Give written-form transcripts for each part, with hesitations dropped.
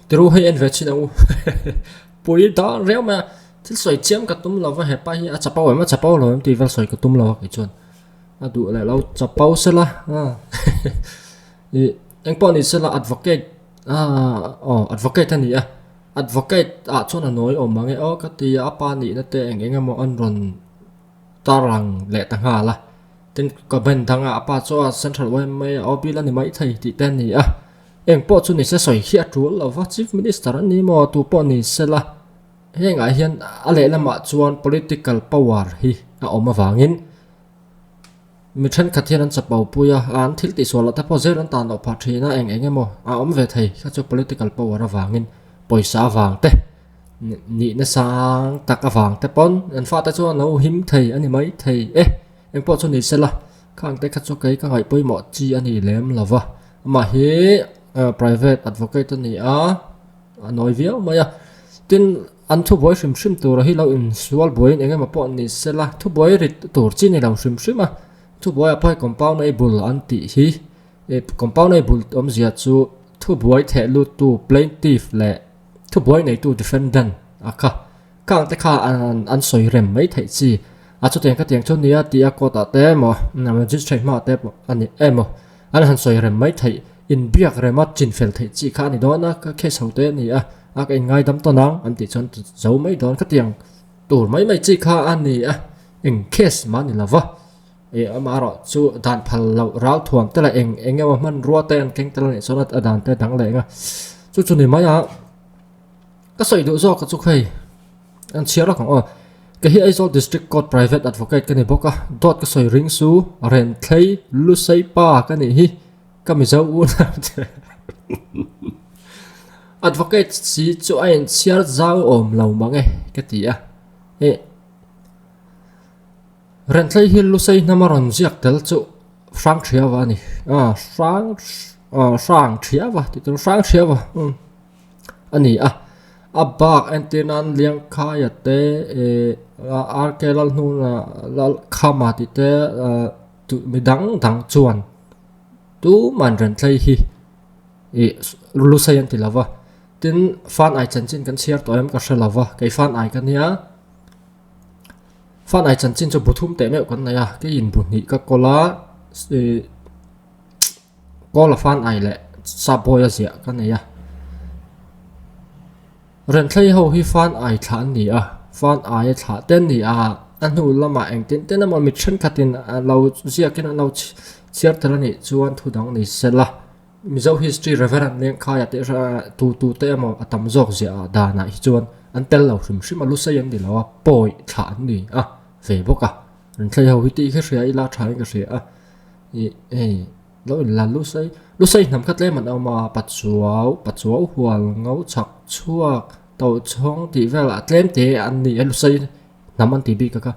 Tru hay en vechin au pui da reo ma thil soi chiam ka tum lova he pa hi a chapau ma chapau lo ti vel soi ka tum lo ka chon a du le lo chapau se la i eng pon ni se la advocate advocate ani a advocate a chon a noi o mangi o ka ti a pa ni na te eng mo an ron tarang le ta nga la tin ko ben danga apa cho central way mai o bi la ni mai thai ti ten ni a eng po chu ni se soi khia tu lo wa chief minister ni mo tu po ni se la heng a hian a le lama chuan political power hi a oma wangin mi then khathian an chapau puya an thil ti sola ta po zer an tan lo phathina eng mo a om ve thei kha chu political power a wangin poisa wang te ni na sang tak a wang te pon an fa ta chu no him thei ani mai thei eng po chu ni se la khang te kha chu kai ka ngai poi mo chi ani lem lova ma hi private advocate ni a noi viau maya tin an thu boy shim tur hi lo in sual boy enge ma po ni se la thu boy rit tur chi ni lo shim a thu boy a pai compound ei bul an ti hi compound ei bul om zia chu thu boy the lu tu plaintiff le thu boy nei tu defendant aka kang te kha an soi rem mai thei chi a chu teng ka tiang chu nia ti a ko ta te mo na magistrate ma te ani emo an han soi rem mai thei in biak remat chin fel thei chi kha ni dona ka case hote ni a cái ngay đâm to nắng anh chỉ chọn giấu mấy đón cái tiền tủ mấy chi kha anh ni in case mà ni là vợ mà rồi chú đàn phal lậu ráo thuồng tức là em nghe mà mình rua tên kinh tức là số là đàn tên đáng lẽ nga chú này mấy cái sợi độ do cái chú khay anh chia ra còn cái hiện Aizawl District Court Private Advocate cái này bốc dot cái sợi ring su rent thay lu say pa cái này hi cái mình giấu u advocate si chu ein chiar zau om lo mangi ka ti a ren thlai hil lu sei namaron ziak tel chu frank thiawa ni frank thiawa ti tu frank thiawa ani abak antenan liang khaya te arkelal nu na lal khama ti te tu midang dang chuan tu man ren thlai hi lu sei an ti lawa tin fan ai chan chin kan share to em ka shalawa kai fan ai kan ya fan ai chan chin chu buthum te me kan na ya ke in bu ni ka kola kola fan ai le sa boya sia kan na ya ren thlai ho hi fan ai than ni fan ai tha ten ni an hu lama eng ten ma mi chen khatin lo sia kin lo share tar ni chuan thu dang ni sela mizo history reverend leng khaya te tu te mo atam jok zia da na hi chuan an tel lo shim alu sayan di lawa poi tha ni ve boka ren thlai ho hi ti khe ria ila tha ka ria lo la lu sai nam khat le man ma pachuaw hual ngau chak chuak to chong ti vela tlem te an ni lu sai nam an ti bi ka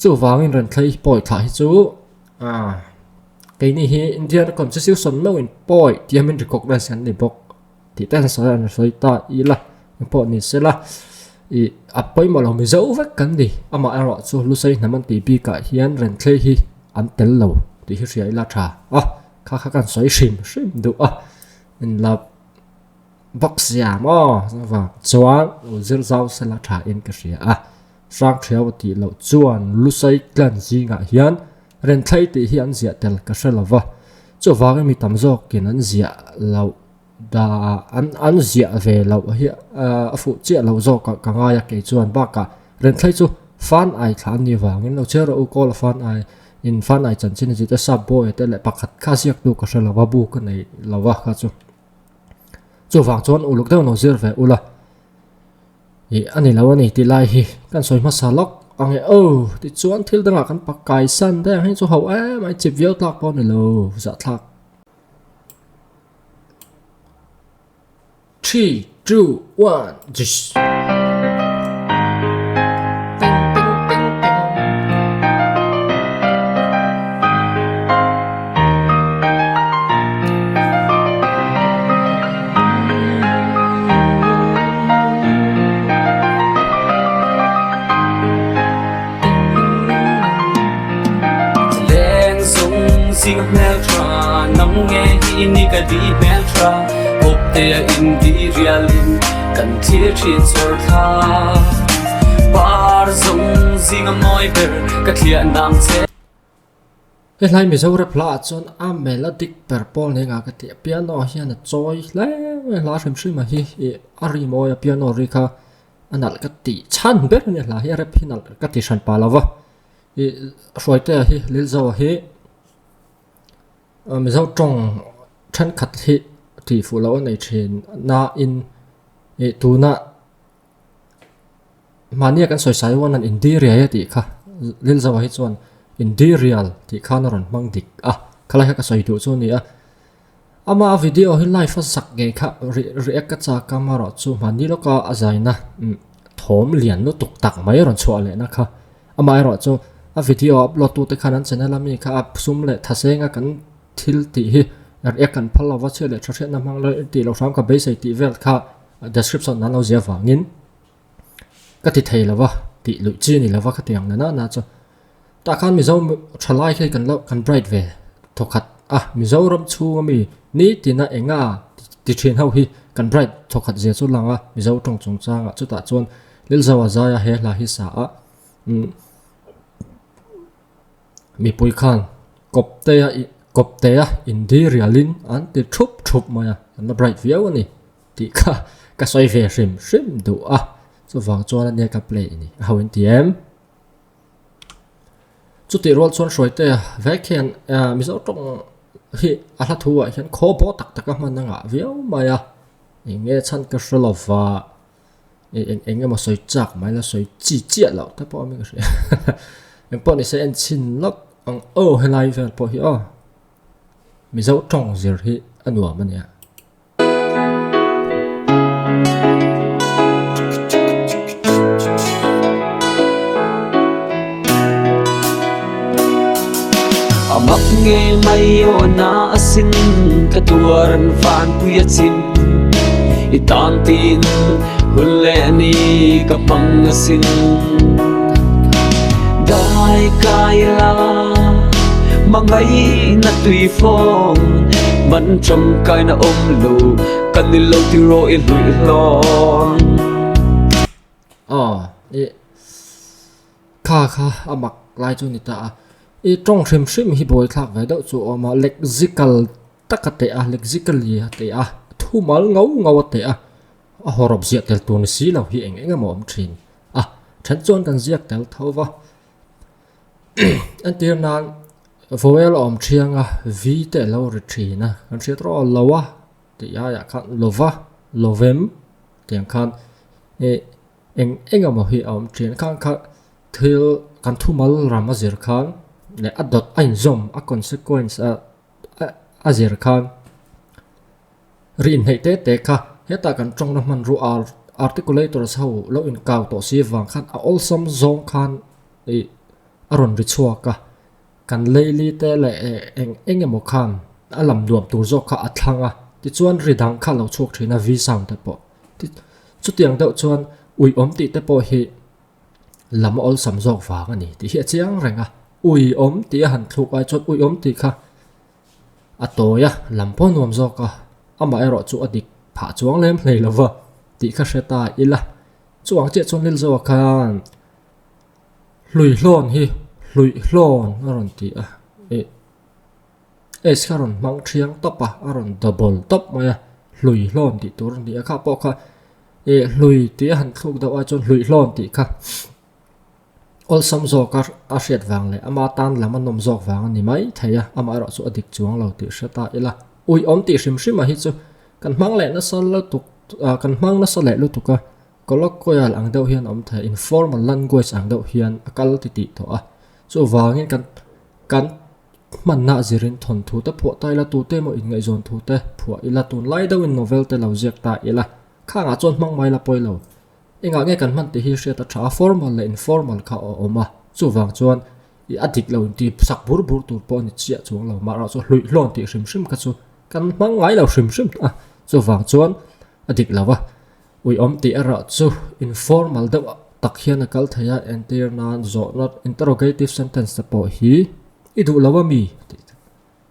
chu wangin ren thlai poi tha hi chu cái này hi Indian constitution mới in boy thì mình recognize anh đi bok thì tên sao anh nói ta ý là important ni sẽ là ý apoi mà lòng mình giấu vết cái gì mà anh nói số lúc xây nằm anh tí bi cả hiền rèn chơi hi anh tên lâu thì hi sẽ là trà khá cần xoay sim được mình là bóc giả mà và chọn rồi rau sẽ là trà in cái gì sang theo thì lâu chọn lúc xây cần gì ngã hiền ren thlai ti hi an zia tel ka hrelawa chu wang mi tam zawk kin an zia lo da an zia ve lo hi a fu che lo zawk ka nga ya ke chuan ba ka ren thlai chu fan ai thlan ni wangin lo chero u kol fan ai in fan ai chan chin ji ta sab boy te le pakhat kha siak tu ka hrelawa bu ka nei lawa kha chu wang chuan u luk deu no zir ve ula ani lo ani ti lai hi kan soi ma salok anh ấy thì chuan thil dang kan pakai san te anh chu ho mai chip viau tlak pon lo za thak 3 2 1 just Meltra, nắm nghe hi ni ka di Meltra, hộp te in di rialin kan thia thi chor tha par zong zinga moi ber ka thia nam che cái này mình sẽ reply chọn melodic purple này ngã cái piano hiền là joy lấy lá xem xem mà hi ari moi piano rika anh là cái tỷ chăn biết này là hi rap hi là cái tỷ chăn pa lava rồi thế hi lil zo hi mình sẽ trồng chân khát hi thì phụ lão này trên na in tu na mà nia cái soi sai one an interior thì kha lil zo hi chọn interior thì khá nó mang địch khá là cái soi đủ cho nè ama video hi live phát sắc nghe khá react cái cha camera chu mà ni lo ka azai na thom liền nó tục tắc mấy rồi chua lệ na khá ama rồi chu video upload tu te khanan channel ami kha sum le thasenga kan thil ti hi react kan phalo wa chele thre na mang le ti lo sam ka base ti vel kha description nan lo zia wangin ka ti thei lawa ti lu chi ni lawa kha tiang na na chu ta khan mi zo thalai khai kan lo kan bright ve thokhat mizoram chu mi ni tina enga ti thin ho hi kan bright thokhat je chu langa mizo tong chung changa chu ta chon lil zawa zaya he la hi sa mi pui khan kopte indi rialin an ti thup maya an bright view ni ti ka soi ve rim du chu wang chon ne ka play ni hawin tm chút tiền roll xuân soi tê vẽ khen mình sẽ trồng hi là thua hiện khó bỏ tắc các món năng véo mà nghe chăn cái sơ lộc và nghe mà soi chạc mà là soi chi chiết lộc thế bỏ mình cái em bỏ này sẽ ăn chín lóc hay là về bỏ hi mình sẽ trồng gì hi ăn uổng mà nhỉ mak nge mai ona asin katuaran fan puya chin itan tin hulle ni kapang asin dai kaila mangai na tui phong man trong kai na lu kan ni lo ti ro in hui lon kha amak lai chu ni ta trong xem hi boy thak vai deuh chu ama lexical takate lexically te thu mal ngau te horop zia tel tun si lo hi eng mom thin than chon kan ziak tel thowa antir nan vowel om thianga v te lo ri thina kan se tro lowa te ya khan lovem tiang khan eng mo hi om thin khan thil kan thu mal rama zir khan le adot ain zom consequence azir khan rin hei te kha heta kan trong na man ru articulator sau lo in kaw to si wang khan also zong khan aron ri chua ka kan leili te le eng emo khan alam duam tur zo kha athanga ti chuan ri dang kha lo chuk thina vi sound te po chu tiang deuh chuan ui om ti te po hi lam ol sam zok wang ani ti hi chiang renga ui om ti han thuk ai chot ui om ti kha atoya lampon nuam zo ka ama ero chu adik pha chuang lem hlei lova ti kha seta ila chuang che chon lil zo khan lui hlon aron ti eskaron mang thiang top aron double top maya lui hlon ti tur ni kha po kha lui ti han thuk da ai chon lui hlon ti kha ol sam zo ka asiat wang le ama tan lama nom zok wang ni mai thaya ama ro chu adik chuang lo ti sata ila ui om ti sim ma hi chu kan mang le na sol lo tuk kan mang na sol le lu tuka colloquial ang deuh hian om the informal language ang deuh hian akal ti to chu wangin kan man na zirin thon thu te pho tai la tu te mo in ngai zon thu te phua ila tun lai deuh in novel te lo ziak ta ila khanga chon mang mai la poi lo inga nge kan man ti hi hriat a tha formal le informal kha oma chu wang chuan i adik lo ti sak bur tur po ni chia chuang lo ma ra chu hlui hlon ti hrim ka chu kan mang ngai lo hrim chu wang chuan adik lawa ui om ti ara chu informal de tak hian akal thaya entire nan zo not interrogative sentence te po hi i du lawa mi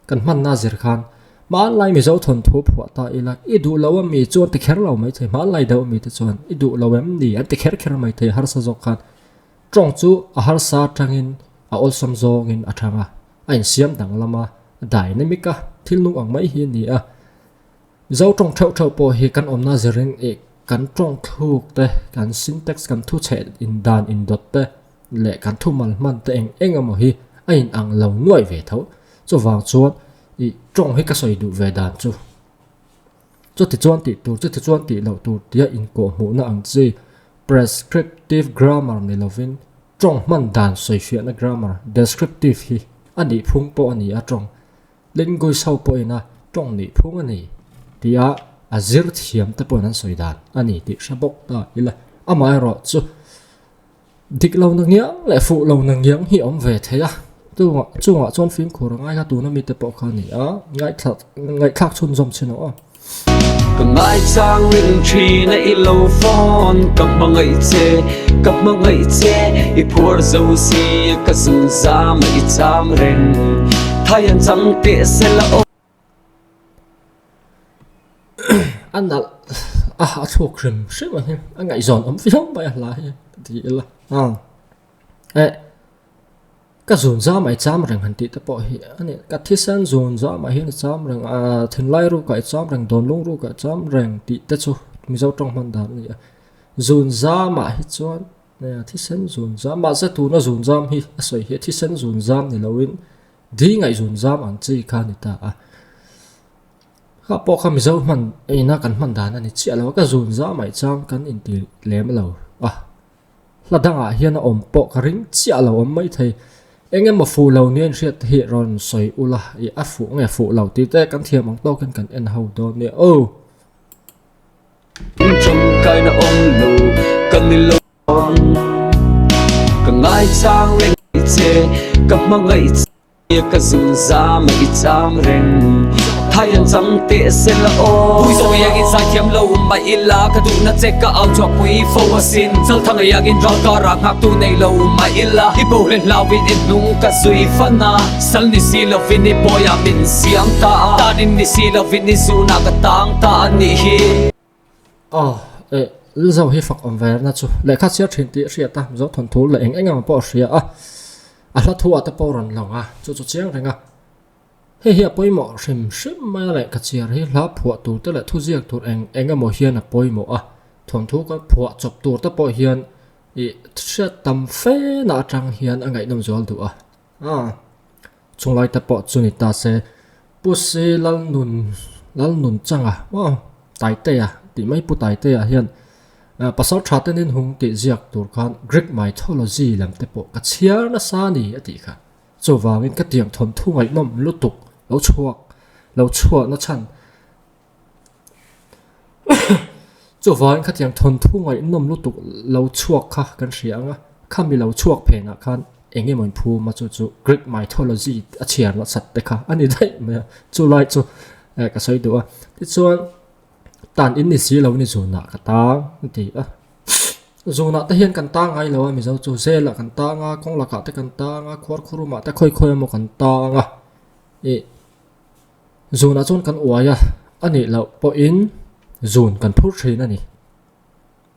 kan man na zir khan man lai mi zo thon thu phwa ta ila I du lo mi chuan ti kher lo mai the man lai do mi te chuan I du lo em ni an ti kher mai the har sa zo khan trong chu a har sa tangin a ol sam zong in athanga ain siam dang lama dynamic a thil nu ang mai hi ni a zo trong thau po hi kan omna zering e kan trong thuk te kan syntax kan thu che in dan in dot te le kan thu mal man te eng amo hi ain ang lo nuai ve tho chu wang chuan I trong hi ka soi du ve dan chu ti chuan ti tu chu ti chuan ti lo tu tia in ko mu na ang chi prescriptive grammar ni lovin trong man dan soi fia na grammar descriptive hi ani phung po ani a trong lingui sau po ina trong ni phung ani tia azir thiam te po nan soi dan ani ti shabok ta ila amai ro chu dik lo nang yang le fu lo nang yang hi om ve theya chu nga chon phim khur ngai ka tu na mi te po kha ni a ngai khak chun zom chino a cầm ai sang ring tree na ilo phone cầm bằng ngậy che I pour dâu si ka zum za mai cham ren thay anh chẳng tệ sẽ là ô anh đã thuộc rừng rất mà anh ngại giòn ấm phiếu vậy là thì là cái dồn ra mày chăm rằng hành tị tập bỏ hi anh cái thiết sen dồn ra mày hiện chăm rằng thiên lai ru cái chăm rằng đồn lung ru cái chăm rằng tị tết chu mình giàu trong hoàn đàn này dồn ra mày hết chọn này thiết sen dồn ra mà sẽ tu nó dồn ra hi soi hi thiết sen dồn ra này là win đi ngày dồn ra anh chỉ khá này ta các bộ khám dâu mình na cần mình đàn này chỉ là cái dồn ra mày chăm cần in tị lém lâu là đang hiện là ôm bộ cái ring chỉ là ôm mấy thầy anh em mà phụ lâu nên sẽ hiện rồi soi ula áp phụ nghe phụ lâu tí té cắn thiềm bằng to cần en hậu đó nè ô trong cái nó ôm lù cần đi lâu cần ai sang lên che cầm mang ngậy cái dùng ra mấy cham ren thay anh chẳng tệ sẽ là ô bây giờ anh ra kiếm lâu mà illa cái tụ nó chết cả ao cho quý phô xin zal thằng ấy anh ra cả rạng hạc tụ này lâu mà illa đi bộ lên lao vin ít nung cả duy phân na sal ni si lâu vin đi boy à min siang ta nên ni si lâu vin đi du na cái tang ta ni hi giờ hi phật om về na chu lại khác xíu chuyện tí xíu ta gió thuần thú lại anh em bỏ xíu là thua ta bao lần lòng chu chiang rằng hi poi mo sim mai lại cái chiar hi la phua tu te la thu ziak tur anh em mo hian poi mo thuần thú cái phua chop tur ta poi hian I sẽ tầm phê na trăng hian anh ấy nằm giol tu chung lai ta po chu ni ta se pusi lal nun chang tai te ti mai pu tai te hian pasal thate nin hung ti ziak tur khan Greek mythology lam te po ka chiar na sa ni ati kha chu wangin ka tiang thon thu ngai nom lutuk lo chuak na chan chu wangin ka tiang thon thu ngai nom lutuk lo chuak kha kan rianga khami lo chuak phe na khan enge mon phu ma chu Greek mythology a chiar na sat te kha ani dai me chu lai chu ka soi do ti chuan tan in ni si lo ni zuna ka ta ti zuna ta hian kan ta ngai lo mi zo chu zela kan ta nga kong la ka te kan ta nga khwar khuruma ta khoi mo kan ta nga zuna chon kan uaya ani lo po in zun kan phur thrin ani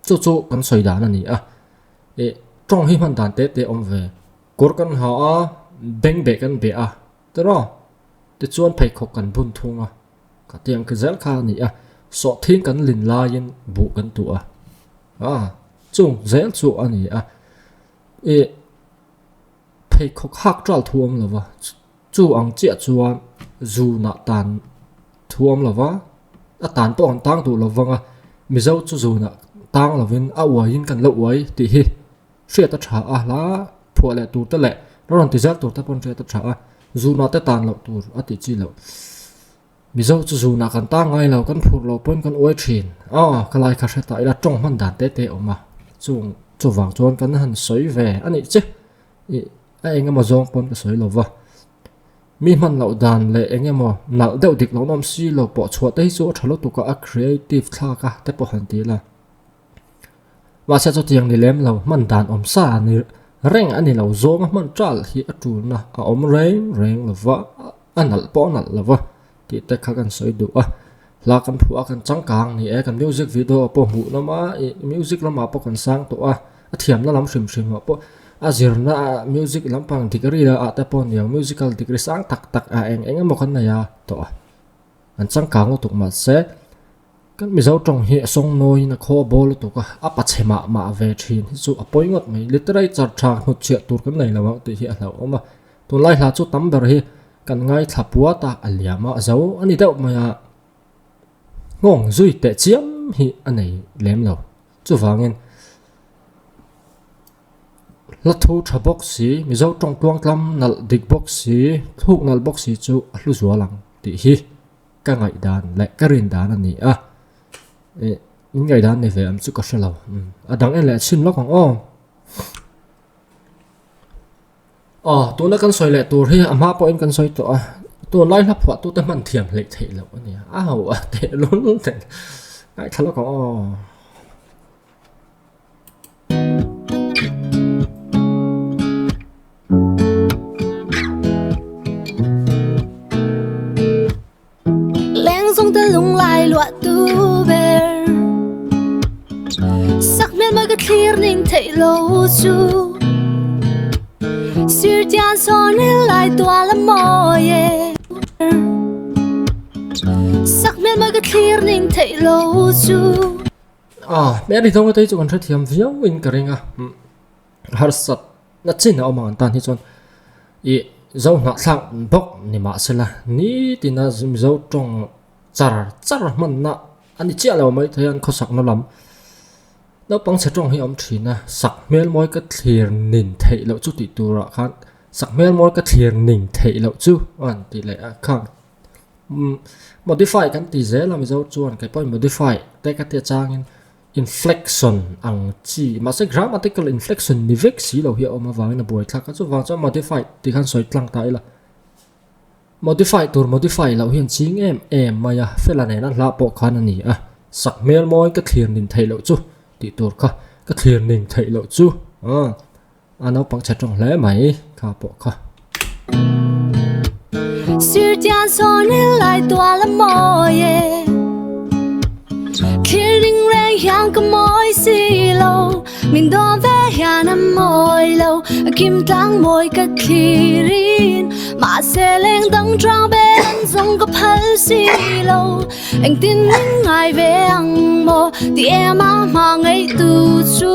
chu kan soi dan ani trong hi man dan te om ve kor kan ha beng be kan be tro te chuan phei khok kan bun thunga ka tiang ka zel kha ni so thiên kan lin la yin bu kan tu chung zel chu ani phei khok hak tral thuam lova chu ang chia chuan zu na tan thuam lova tan po an tang tu lovanga mi zo chu zu na tang lovin wa yin kan lo wai ti hi sia ta tha la phu le tu ta le ron ti zel tu ta pon sia ta tha zu na ta tan lo tu ati chi lo mi zo chu zu na kan ta ngai lo kan phur lo pon kan oi thin kalai kha sa ta ila tong man dan te oma chung chu wang chuan kan han soi ve ani che engem mo zong pon ka soi lo wa mi man lo dan le engem mo nal deuh dik lo nom si lo po chhuat te chu thalo tu ka a creative thla ka te po han ti la wa sa chu tiang ni lem lo man dan om sa ni reng ani lo zong man tral hi atu na om reng lo wa anal po nal lo wa ti te kha kan soi du la kan phu kan chang kang ni kan music video po mu na ma music lama po kan sang to thiam na lam shim shim po azirna music lampang degree la ta pon yang musical degree sang tak eng mo kan na ya to an chang kang to ma se kan mi zo tong hi song noi na kho bol to ka apa chema ma ve thin chu apoi ngot mai literature thang hu che tur kan nei lawa ti hi a hlau oma to lai hla chu tam ber hi kan ngai thapua ta aliama zo ani deuh ma ya ngong zui te chiam hi anei lem lo chu wangin la thu tha box si mi zo tong tuang tlam nal dik box si thuk nal box si chu a hlu zuwa lang ti hi ka ngai dan le ka rin dan ani in ngai dan ne ve am chu ka shalo adang en le chin lo kong tu na kan soi le tur hi ama po in kan soi to tu lai la phwa tu ta man thiam le thei lo ani te lun te ai thalo kong sông ta lung lai loạt tu ver sắc miên mới cái clear ninh thấy lâu chu sir tian son lại tua lắm mỏi sắc miên mới cái clear ninh thấy lâu chu mẹ đi thông cái chỗ còn rất thiam viau in cái ringa har sat na chin na omang tan hi chon zo na sang bok ni ma sela ni tina zum zo tong char man na ani chia lo mai thayan kho sak na lam no pang se tong hi om thina sak mel moi ka thlir nin thei lo chu ti tura khan sak mel moi ka thlir nin thei lo chu an ti le a khang modify kan ti ze lam zo chuan kai point modify te ka te changin inflection ang chi ma se grammatical inflection ni vek si lo hi om awang na boy thak chu wang chu modify ti khan soi tlang tai la modify tur modify lo hian ching em maya felane na la po khan ani sak mel moi ka thlir nin thei lo chu ti tur kha ka thlir nin thei lo chu ano pang cha tong le mai kha po kha sir tian son lại tua lắm mỏi clearing rain yang ka moi si lo min do ve ya na moi lo kim tang moi ka clearing ma se leng dang trang ben zong ka phal si lo anh tin ngai ve ang mo ti em ma ngai tu chu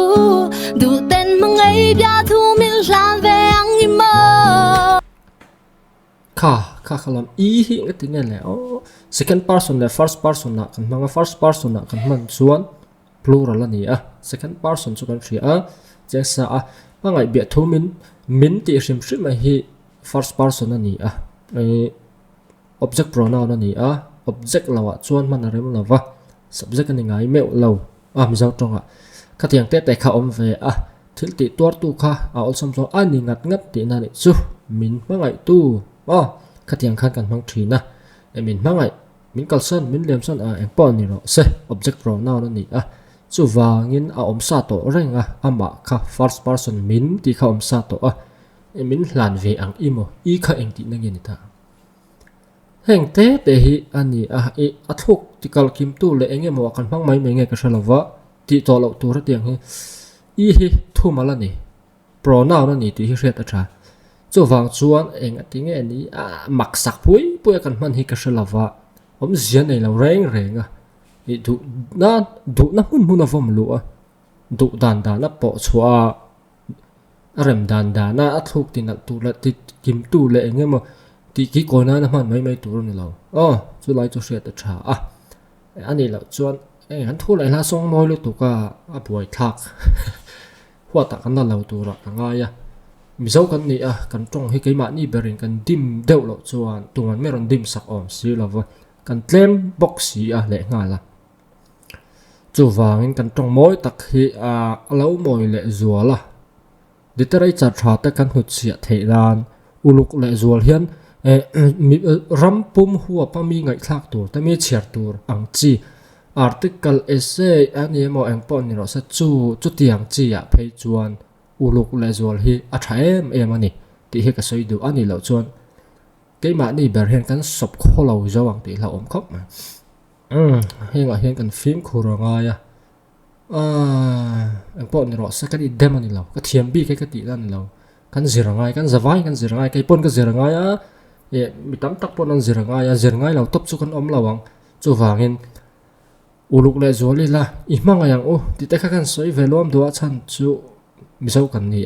du ten ma ngai bia thu min lan ve ang i mo kha khalam hi cái tin này second person le first person na kan manga first person na kan man chuan plural ani second person chu kan thria jesa mangai bia thu min ti hrim hrim hi first person ani object pronoun ani object lawa chuan man rem lawa subject ani ngai meu lo mi zau tonga ka tiang te kha om ve thil ti tuar tu kha also so ani ngat ti na ni chu min mangai tu ka tiang khan kan mang thina min mangai min kalsan min lemsan eng pon ni ro se object pronoun ani chu wangin om sa to renga ama kha first person min ti kha om sa to min hlan ve ang imo kha eng ti na ngin ta heng te hi ani athuk ti kal kim tu le enge mo kan mang mai nge ka shalawa ti to lo tu ra tiang hi thu malani pronoun ani ti hi hret acha chu wang chuan eng atinge ani mak sak pui kan man hi ka shalawa om zian nei lo reng du na mun avom lu du dan na po chua rem dan na athuk tin tu la ti kim tu le enge mo ti ki ko na man mai tur ni lo chu lai chu hret acha ani lo chuan han thu lai la song moi lu tu ka buai thak huwa ta kan na lo tu ra nga ya mi zo kan ni kan tong hi keima ni berin kan dim deuh lo chuan tungan meron dim sak om si lo kan tlem box si le nga la chu wangin kan tong moi tak hi alo moi le zuala literature tha ta kan hut sia theiran uluk le zual hian rampum huwa pa mi ngai thlak tur ta mi chiar tur ang chi article essay ani mo eng pon ni ro sa chu tiang chi phei chuan uluk le zual hi thaem ani ti hi ka soi du ani lo chuan cái mà đi bờ hiện căn sập khô lâu do bằng tỷ là ôm khóc mà hiện ở hiện căn phim khô rồi ngay anh bọn này họ sẽ cái đi đem anh lâu cái thiềm bi cái tỷ là lâu căn gì rồi ngay căn giờ vai căn gì rồi ngay cái bọn cái gì rồi ngay á bị tắm tắc bọn anh gì rồi ngay lâu tấp số căn ôm lâu bằng cho vàng in uluk le zo li la I hmanga yang ti te kha kan soi velom do chan chu mi so kan ni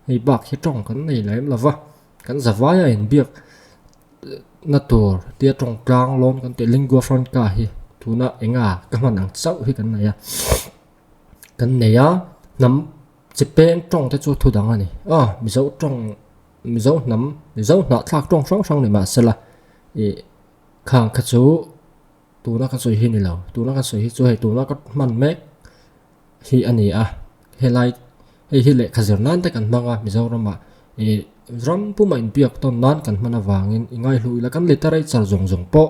hei bak hi tong kan nei laim lova kan zawaya in biak na tur tia tong tlang lon kan te lingua franca hi tuna enga ka man ang chau hi kan nei kan nei nam che pen tong te chu thu dang ani mi so tong mi so nam mi so na thak tong sang ni ma sala khang kha chu tu nó kan soi hi ni lo tu nó kan soi hi chu hei tu nó kan man mek hi ani he lai hi le khazir nan te kan manga Mizoram ram pu ma in piak ton nan kan mana wangin ingai hlui la kan literai char zong po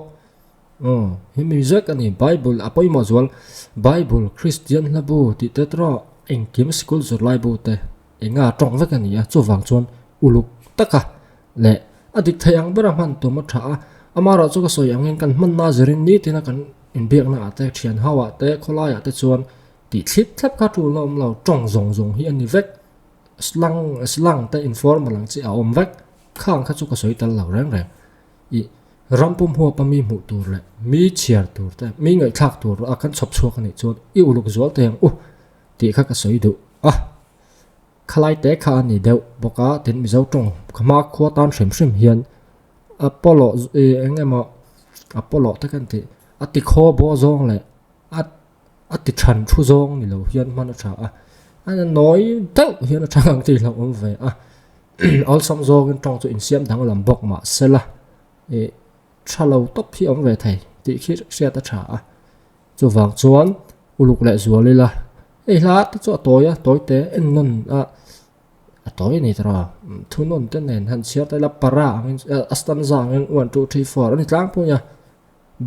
hi music ani Bible apoi mo zwal Bible Christian la bu ti te tro eng kim school zur lai bu te enga tong vek ani chu wang chon uluk taka le adik thayang beram han tu ma tha amara chu ka soi angin kan man na zerin ni tina kan in biak na ate thian hawa te kholaya te chuan ti thip thap ka tu lom lo tong zong hi ani vek slang te informal lang chi a om vek khang kha chu ka soi tal lo reng I rampum ho pa mi mu tur le mi chiar tur te mi ngai thak tur a kan chop chhuak ani chuan I uluk zual te ang ti kha ka soi du khalai te kha ani deuh boka tin mi zo tong khama khwa tan hrim hian Apollo engema Apollo te kan ti ati kho bo zong le ati than thu zong ni lo hian man tha an noi tau hian thang ti lo om ve all som zong in tong chu in siam dang lam bok ma sela thalo top hi om ve thai ti khi sia ta tha chu wang chuan uluk le zual la la ti chu toya toy te en non toy ni tra thunon ten nen han sia ta la para angin astan zang en 1 2 3 4 ani tlang pu ya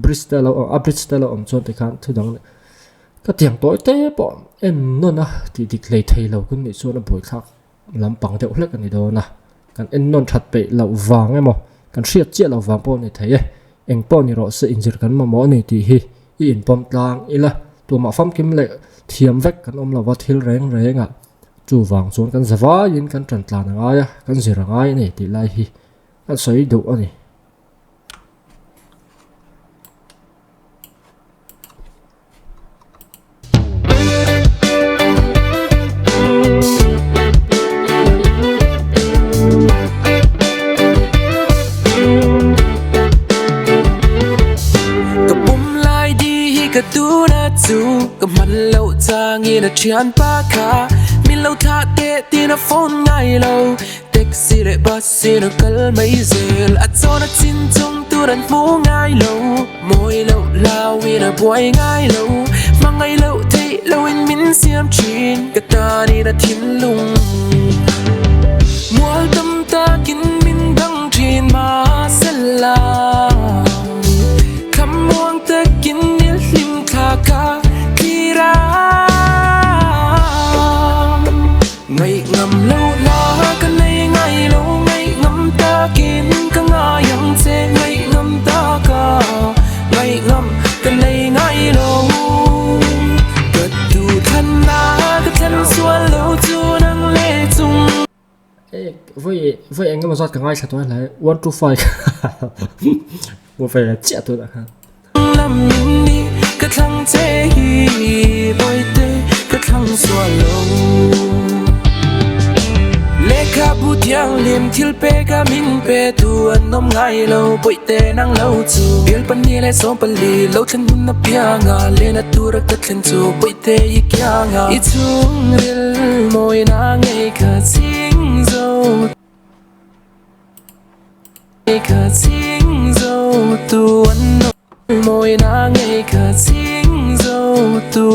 bristol om chon te khan thu dang ka tiang toy te po en non ti dik lei thei lo kun ni chuan boi thak lam pang deuh hlek ani do na kan en non that pe lo wang emo kan riat chia lo wang po ni thei eng po ni ro se injir kan ma mo ni ti hi I in pom tlang ila tu ma fam kim le thiam vek kan om lo wa thil reng chu wang chuan kan zawa yin kan tran tlan anga kan zira ngai nei ti lai hi kan soi du ani ka man lo chang in a thian pa kha min lo tha te tin a phone ngai lo taxi le bus in a kal mai zel a chona chin chung tu ran mu ngai lo moi lo lao in a boy ngai lo ma ngai lo thei lo in min siam chin ka ta ni na thin lung mual tam ta kin min dang thin ma sela kham muang ta kin nil lim kha kha ngày ngầm lâu la cái này ngày lâu ngày ngầm ta kín cái ngài yang se ngày ngầm ta cả ngày ngầm cái này ngày lâu cất tu thân na cái thân xuân lâu chu năng lệ chung với anh em mà cái ngay sao tôi lại 1 2 5 một phải chết tôi đã làm đi cái thằng chế hi đôi tê cái thằng xuân lâu Lekha bu thiang liềm thil pe ka min pe tu an nom ngai lo boi te nang lo chu bil pan ni le so pan li lo thlen hun na pia nga le na tu ra ka thlen chu boi te I kya nga I chung ril moi na ngai ka ching zo ka ching zo tu an moi na ngai ka ching zo tu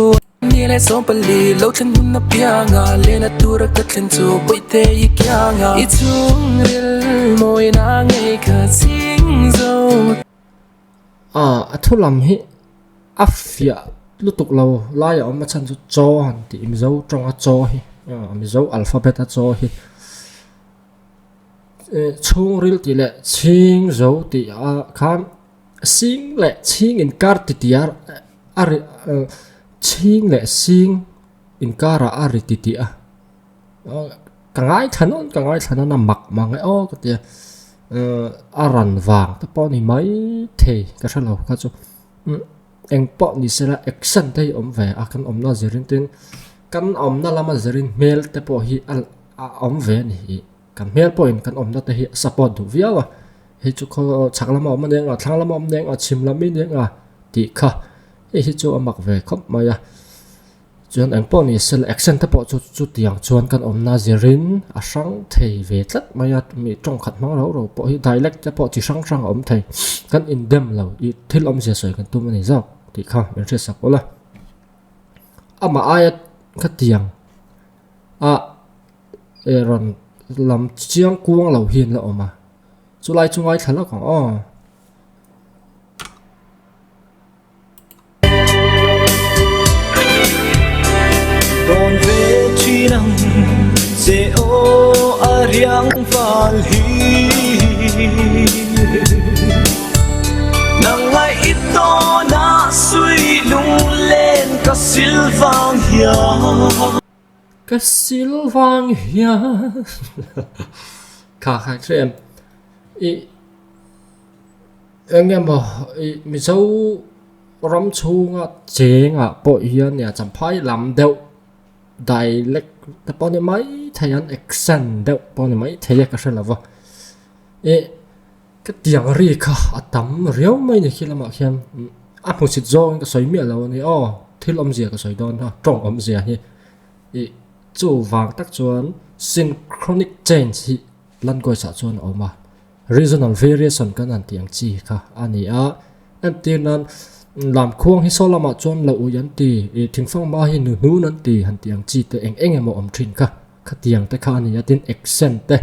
ni le so pali lo thlen hun na pia nga le na tu ra ka thlen chu boi te I kya nga I chung ril moi na ngai ka ching zo thu lam hi afia lutuk lo lai om ma chan chu cho han ti im zo trong a cho hi mi zo alphabet a cho hi chung ril ti le ching zo ti kham sing le ching in kar ti ti ari ching le sing in kara ari ti ti kangai thanon na mak mangai o ka ti aran wang ta po ni mai the ka thalo ka chu eng po ni sela action te om ve akan om na zirin tin kan om na lama zirin mel te po hi om ve ni hi kan mel point kan om na te hi support du viawa hi chu kho chaklama om ne nga thanglama om ne nga chimlami ne nga ti kha hi chu amak ve khop maya chuan eng po ni sel action te po chu tiang chuan kan om na zirin a sang thei ve tlat maya mi tong khat mang ro po hi dialect te po chi sang om thei kan in dem lo i thil om je soi kan tu mani zau ti kha mer che sak ola ama ayat ka tiang ron lam chiang kuang lo hin la oma chulai chungai thala ko Còn về chi năng sẽ ô ariang phal hi nang ngay ito na suy lung lên ka silvang hiya ka silvang hiya ka khai xem anh em mà mi sâu ram chunga chenga po hian ya champhai lam deuh dialect ta pon mai thayan accent deuh pon mai thaya ka shalava cái tiếng ri kha atam riau mai ni khilama khiam apu sit zong ka soi mi lo ni thil om zia ka soi don ha trong om zia hi chu wang tak chuan synchronic change hi lan goi sa chuan oma regional variation kan an tiang chi kha ani an tinan làm khuang hi solama chuan lo uyan ti thingfang ma hi nu nan ti han tiang chi te eng emo om thin kha tiang te kha ani tin accent te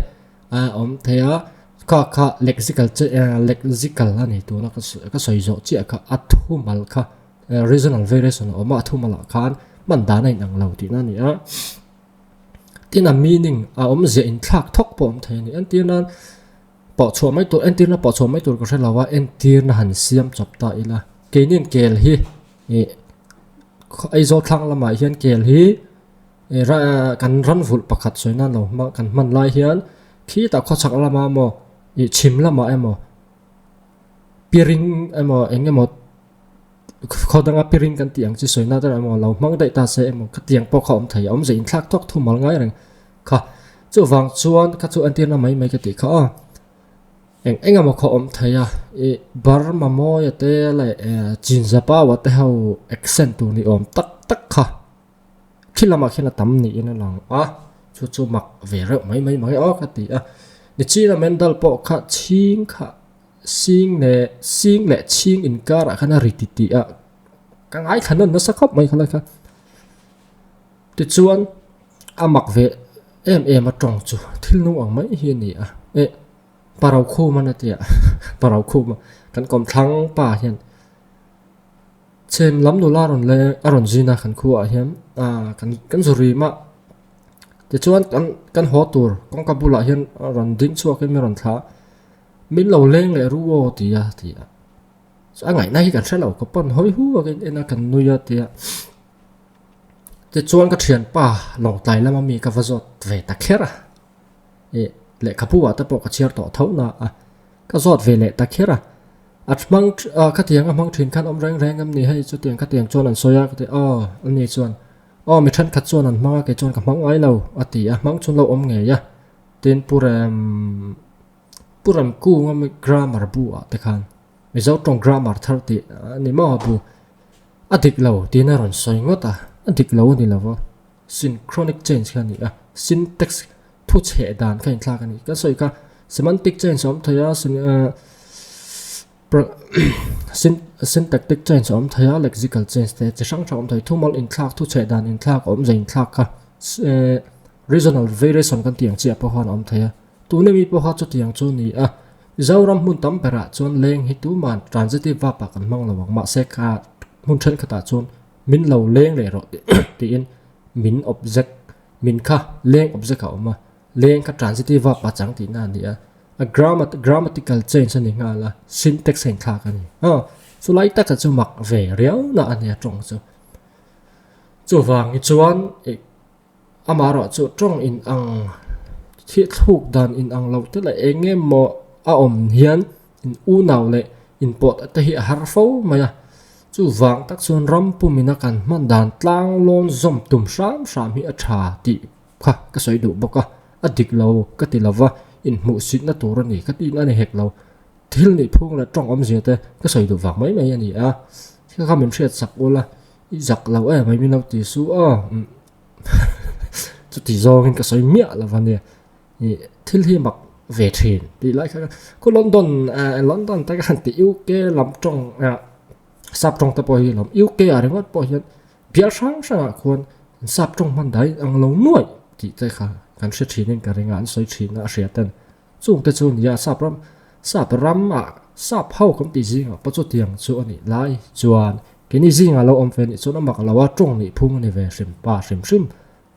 om thea ka lexical ani tu na ka soi zo chi ka athu mal kha regional variation oma athu mal khan man da nai nang lo ti na ni tin a meaning om ze in thak thok pom the ni an tinan po chho mai tu an tirna po chho mai tur ko lawa an tirna han siam chop ta ila kenin kel hi ai zo thlang lama hian kel hi ra kan ran vul pakhat soina lo ma kan man lai hian khi ta kho chak lama mo chim lama emo piring emo engemo khodanga piring kan tiang chi soina ta emo lo mang dai ta se emo ka tiang po khom thai om zein thak thok thu mal ngai reng kha chu wang chuan ka chu an tirna mai ka ti kha anh em mà họ om thấy bar mà mua ya te lại chín zapa wa te hau accent tu ni om tak kha khi làm tắm ni ina lang chu mặc về rồi mấy cái tí ni chi là mental po kha ching kha sing lệ ching in kara khana rititi cái ai khana nó sắc khóc mấy khala kha ti chuan mặc về em mà trồng chu thil nu ang mấy hiền ni parau khu mana tia parau khu ma kan kom thlang pa hian chen lam nu la ron le aron zina khan khu a hian kan zuri ma te chuan kan ho tur kong kabula hian ron ding chu ke me ron tha min lo leng le ruo tia so angai nai kan thelo ko pon hoi hu ke ena kan nuya tia te chuan ka thian pa long tai lama mi ka vazot ve ta khera lệ kapua ta po ka chiar to thau na ka zot ve le ta khera atmang ka tiang amang thin khan om reng am ni hai chu tiang ka tiang chon an soya ka te an ni chuan mi than khat chuan an hmanga ke chuan ka hmang ai lo ati hmang chun lo om nge ya tin puram ku ngam grammar bu te khan mi zo tong grammar thar ti ni ma bu adik lo tin a ron soi ngota adik lo ni lo synchronic change khan ni syntax thu che dan kha in thla ka ni ka soi ka semantic change om thaya syntactic change om thaya lexical change te chang om thai thu mal in thak thu che dan in thak om zain thak kha regional variation kan tiang chi po han om thaya tu ne mi po ha chu tiang chu ni zauram mun tam pera chon leng hi tu man transitive verb pa kan mang lawang ma se kha mun then khata chon min lo leng le ro ti in min object min kha leng object ka oma leng ka transitive verb pa chang ti na ni grammatical change ani nga la syntax sen kha ka ni so lai ta ka chu mak ve riau na ania trong chu wang i chuan amaro chu trong in ang thi thuk dan in ang lo te la enge mo a om hian in u naw le in pot ta hi har fo maya chu wang tak chuan ram pumina kan man dan tlang lon zom tum sam hi a tha ti kha ka soi du boka adik lo ka ti lawa in mu sit na tur ani ka ti na ne hek lo thil ni phung la trong om zia te ka soi du wang mai mai ani a ka min hriat sak ola i zak lo mai mi no ti su chu ti zong in ka soi mia la van ne ni thil hi mak về thìn thì lại có London ta cái hành ti yêu cái làm trong sắp trong ta bồi làm yêu cái ở đây mất bồi hiện bia sáng sángควรsắp trongมันได้อังลงหน่วยที่ใจค่ะการเสียชีนการงานสวยชีน่ะเสียตันจุงแต่จุนยาสาบรำสาบเฮาคำตีจริงปัจจุบันจุอันนี้ไล่จวนกินนี่จริงเราอมเฟนจุนน้ำมักเราว่าจงนี่พุ่งนี่เวสิมป้าสิม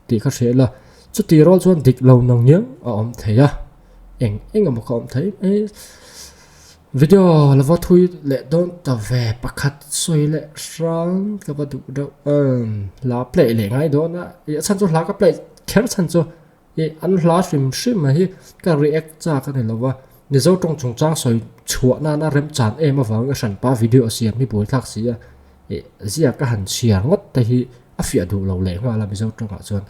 ที่เขาเสียละจุดที่เราจวนดิกเราหนังเยอะอมเทียanh mà không thấy video là vào thui lệ đón ta về bạc khát xoay lệ sáng các bạn được đâu là play lệ ngay đó na sản xuất lá các play khéo sản xuất ăn lá sim mà hi cái react ra cái này làว่าnếu dấu trong chúng trang xoay chuột na rem chán em mà vào cái sản pa video xem mi buổi thắc xí gì cái hành xìa ngót tại hi áp phia đủ lâu lệ mà làm dấu trong họ chuột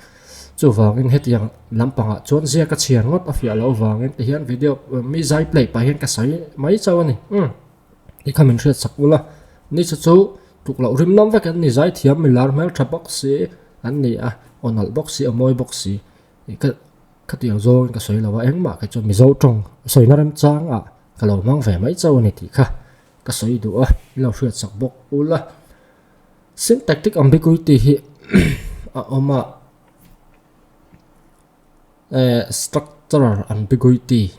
chu wangin hetiang lampanga chuan zia ka chian ngot afia lo wangin hian video mi zai play pa hian ka sai mai chawani i khamin hriat sakula ni chu tuk lo rim nam vek an ni zai thiam mi lar mel tha box si an ni onal box si amoi box si ka tiang zo ka soi lawa eng ma ka chu mi zo tong soi na ram chang ka lo mang ve mai chawani ti kha ka soi du lo hriat sak bok ula syntactic ambiguity hi oma structural ambiguity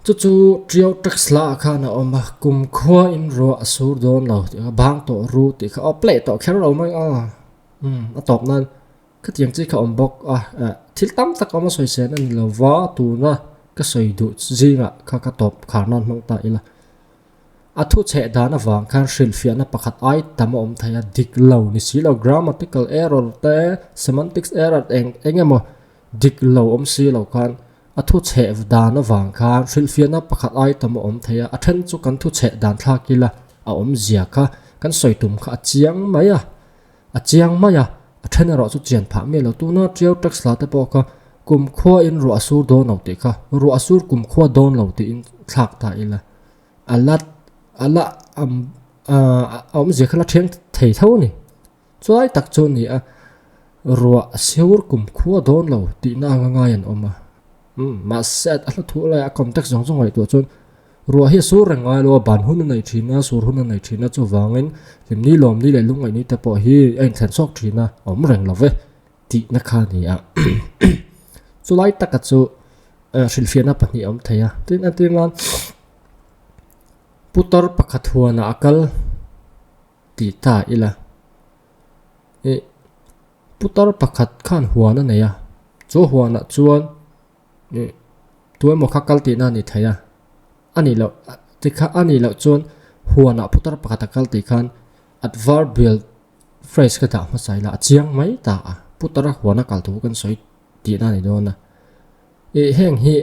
chu trio text la kha na oma kum khwa in ro asur don lo bang to ru ti kha play to khel ro mai a top nan ka tiang chi kha om bok thil tam tak oma soi sen an lo wa tu na ka soi du jinga ka top kha nan mang ta ila athu che dana wang khan hril fiana pakhat ai tama om thaya dik lo ni silo grammatical error te semantics error engemo dik lo om silo khan athu che dana wang khan hril fiana pakhat ai tama om thaya athen chu kan thu che dan thla kila om zia kha kan soi tum kha chiang maya athen ro chu chian pha me lo tu na trio text la te po ka kum khwa in ro asur do no te kha ro asur kum khwa don lo te in thak ta ila ala om zia khala theng thei tho ni chuai tak chon ni ruwa seur kum khua don lo ti na nga yan oma ma set ala thu la context jong jong ai to chon ruwa hi sur nga lo ban hun nei thina sur hun nei thina chu wangin lim ni lom ni le lungai ni te po hi en than sok thina om reng lo ve ti na kha ni chulai tak chu silfiana pani om thaya tin lan putar pakhat huana akal ti ta ila putar pakhat khan huana neya chu huana chuan tuai mo khakal ti na ni thaya ani lo tikha ani lo chuan huana putar pakhat akal ti khan adverbial phrase ka ta ma saila chiang mai ta putar huana kal tu kan soi ti na ni dona heng hi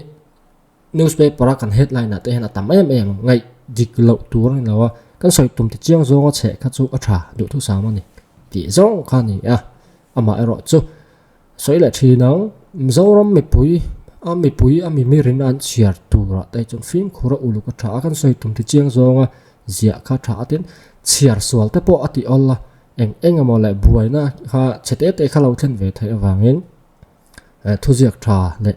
newspaper kan headline na te hena tam em ngai dik lo tur ni lawa kan soi tum ti chiang zo nga che kha chu a tha du thu sa ma ni ti zong kha ni ama ero chu soi la thi nang zoram mi pui ami mi rin an chiar tura tai chun film khura ulu ka tha kan soi tum ti chiang zo nga zia kha tha atin chiar sual te po ati olla eng amo la buaina kha chete te kha lo then ve thai awangin thu ziak tha le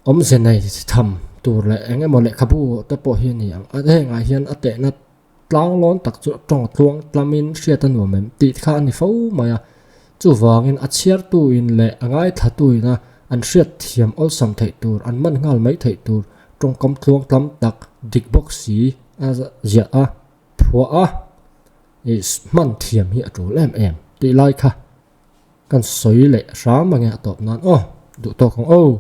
om zenai tham tur le enge mo le khabu te po hi ni ang ade nga hian ate na tlang lon tak chu tong tluang tlamin hria tan wa mem ti kha ni fo maya chu wangin a chiar tu in le angai tha tu ina an hriat thiam ol sam thei tur an man ngal mai thei tur tong kam tluang tlam tak dik box si zia phua is man thiam hi atu lem em ti lai kha kan soi le ra ma nge top nan đủ to không ô